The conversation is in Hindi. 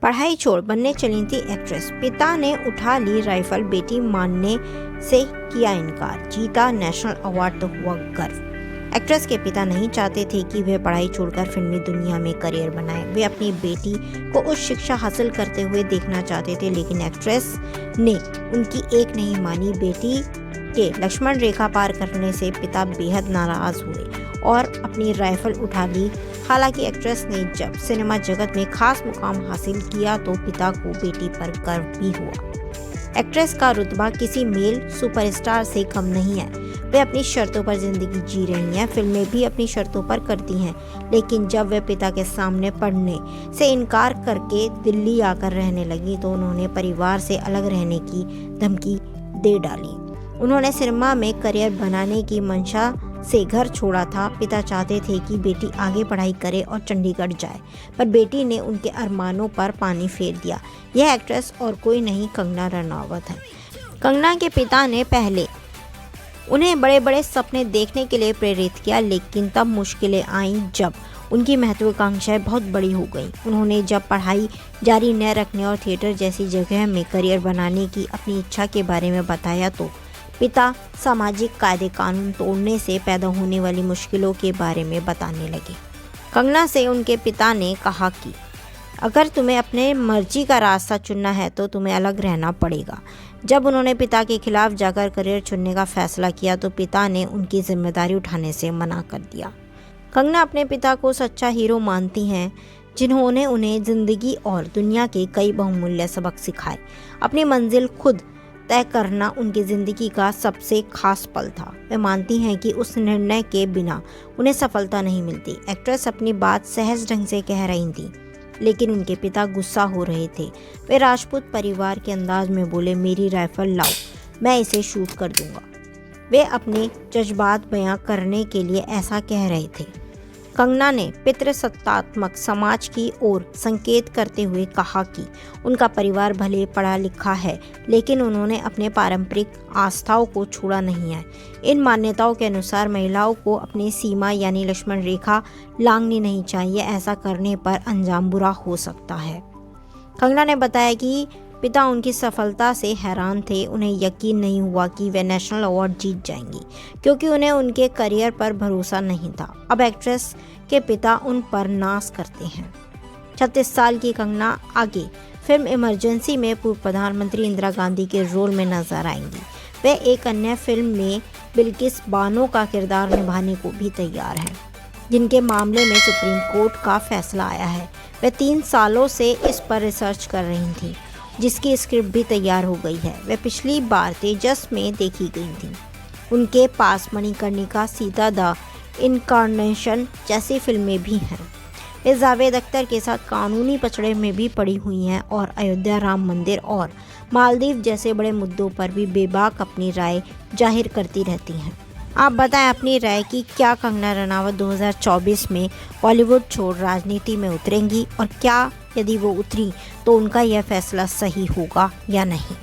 पढ़ाई छोड़ बनने चली थी एक्ट्रेस, पिता ने उठा ली राइफल, बेटी मानने से किया इनकार, जीता नेशनल अवार्ड तो हुआ गर्व। एक्ट्रेस के पिता नहीं चाहते थे कि वह पढ़ाई छोड़कर फिल्मी दुनिया में करियर बनाए। वे अपनी बेटी को उच्च शिक्षा हासिल करते हुए देखना चाहते थे, लेकिन एक्ट्रेस ने उनकी एक नहीं मानी। बेटी के लक्ष्मण रेखा पार करने से पिता बेहद नाराज हुए और अपनी राइफल उठा ली। हालांकि एक्ट्रेस ने जब सिनेमा जगत में खास मुकाम हासिल किया तो पिता को बेटी पर गर्व भी हुआ। एक्ट्रेस का रुतबा किसी मेल सुपरस्टार से कम नहीं है। वे अपनी शर्तों पर जिंदगी जी रही हैं, फिल्में भी अपनी शर्तों पर करती हैं, लेकिन जब वे पिता के सामने पढ़ने से इनकार करके दिल्ली आकर रहने लगी तो उन्होंने परिवार से अलग रहने की धमकी दे डाली। उन्होंने सिनेमा में करियर बनाने की मंशा से घर छोड़ा था। पिता चाहते थे कि बेटी आगे पढ़ाई करे और चंडीगढ़ जाए, पर बेटी ने उनके अरमानों पर पानी फेर दिया। यह एक्ट्रेस और कोई नहीं, कंगना रनावत है। कंगना के पिता ने पहले उन्हें बड़े बड़े सपने देखने के लिए प्रेरित किया, लेकिन तब मुश्किलें आईं जब उनकी महत्वाकांक्षाएं बहुत बड़ी हो गईं। उन्होंने जब पढ़ाई जारी न रखने और थिएटर जैसी जगह में करियर बनाने की अपनी इच्छा के बारे में बताया तो पिता सामाजिक कायदे कानून तोड़ने से पैदा होने वाली मुश्किलों के बारे में बताने लगे। कंगना से उनके पिता ने कहा कि अगर तुम्हें अपने मर्जी का रास्ता चुनना है तो तुम्हें अलग रहना पड़ेगा। जब उन्होंने पिता के खिलाफ जाकर करियर चुनने का फैसला किया तो पिता ने उनकी जिम्मेदारी उठाने से मना कर दिया। कंगना अपने पिता को सच्चा हीरो मानती हैं, जिन्होंने उन्हें जिंदगी और दुनिया के कई बहुमूल्य सबक सिखाए। अपनी मंजिल खुद तय करना उनकी ज़िंदगी का सबसे खास पल था। वे मानती हैं कि उस निर्णय के बिना उन्हें सफलता नहीं मिलती। एक्ट्रेस अपनी बात सहज ढंग से कह रही थी, लेकिन उनके पिता गुस्सा हो रहे थे। वे राजपूत परिवार के अंदाज में बोले, मेरी राइफल लाओ, मैं इसे शूट कर दूंगा। वे अपने जज्बात बयां करने के लिए ऐसा कह रहे थे। कंगना ने पितृसत्तात्मक समाज की ओर संकेत करते हुए कहा कि उनका परिवार भले पढ़ा लिखा है, लेकिन उन्होंने अपने पारंपरिक आस्थाओं को छोड़ा नहीं है। इन मान्यताओं के अनुसार महिलाओं को अपनी सीमा यानी लक्ष्मण रेखा लांघनी नहीं चाहिए। ऐसा करने पर अंजाम बुरा हो सकता है। कंगना ने बताया कि पिता उनकी सफलता से हैरान थे। उन्हें यकीन नहीं हुआ कि वे नेशनल अवार्ड जीत जाएंगी, क्योंकि उन्हें उनके करियर पर भरोसा नहीं था। अब एक्ट्रेस के पिता उन पर नाज करते हैं। 36 साल की कंगना आगे फिल्म इमरजेंसी में पूर्व प्रधानमंत्री इंदिरा गांधी के रोल में नजर आएंगी। वे एक अन्य फिल्म में बिल्किस बानो का किरदार निभाने को भी तैयार हैं, जिनके मामले में सुप्रीम कोर्ट का फैसला आया है। वे 3 सालों से इस पर रिसर्च कर रही थी, जिसकी स्क्रिप्ट भी तैयार हो गई है। वे पिछली बार तेजस में देखी गई थी। उनके पास मणिकर्णिका, सीता द इनकारनेशन जैसी फिल्में भी हैं। वे जावेद अख्तर के साथ कानूनी पचड़े में भी पड़ी हुई हैं और अयोध्या राम मंदिर और मालदीव जैसे बड़े मुद्दों पर भी बेबाक अपनी राय जाहिर करती रहती हैं। आप बताएं अपनी राय कि क्या कंगना रनावत 2024 में बॉलीवुड छोड़ राजनीति में उतरेंगी, और क्या यदि वो उतरी तो उनका यह फैसला सही होगा या नहीं।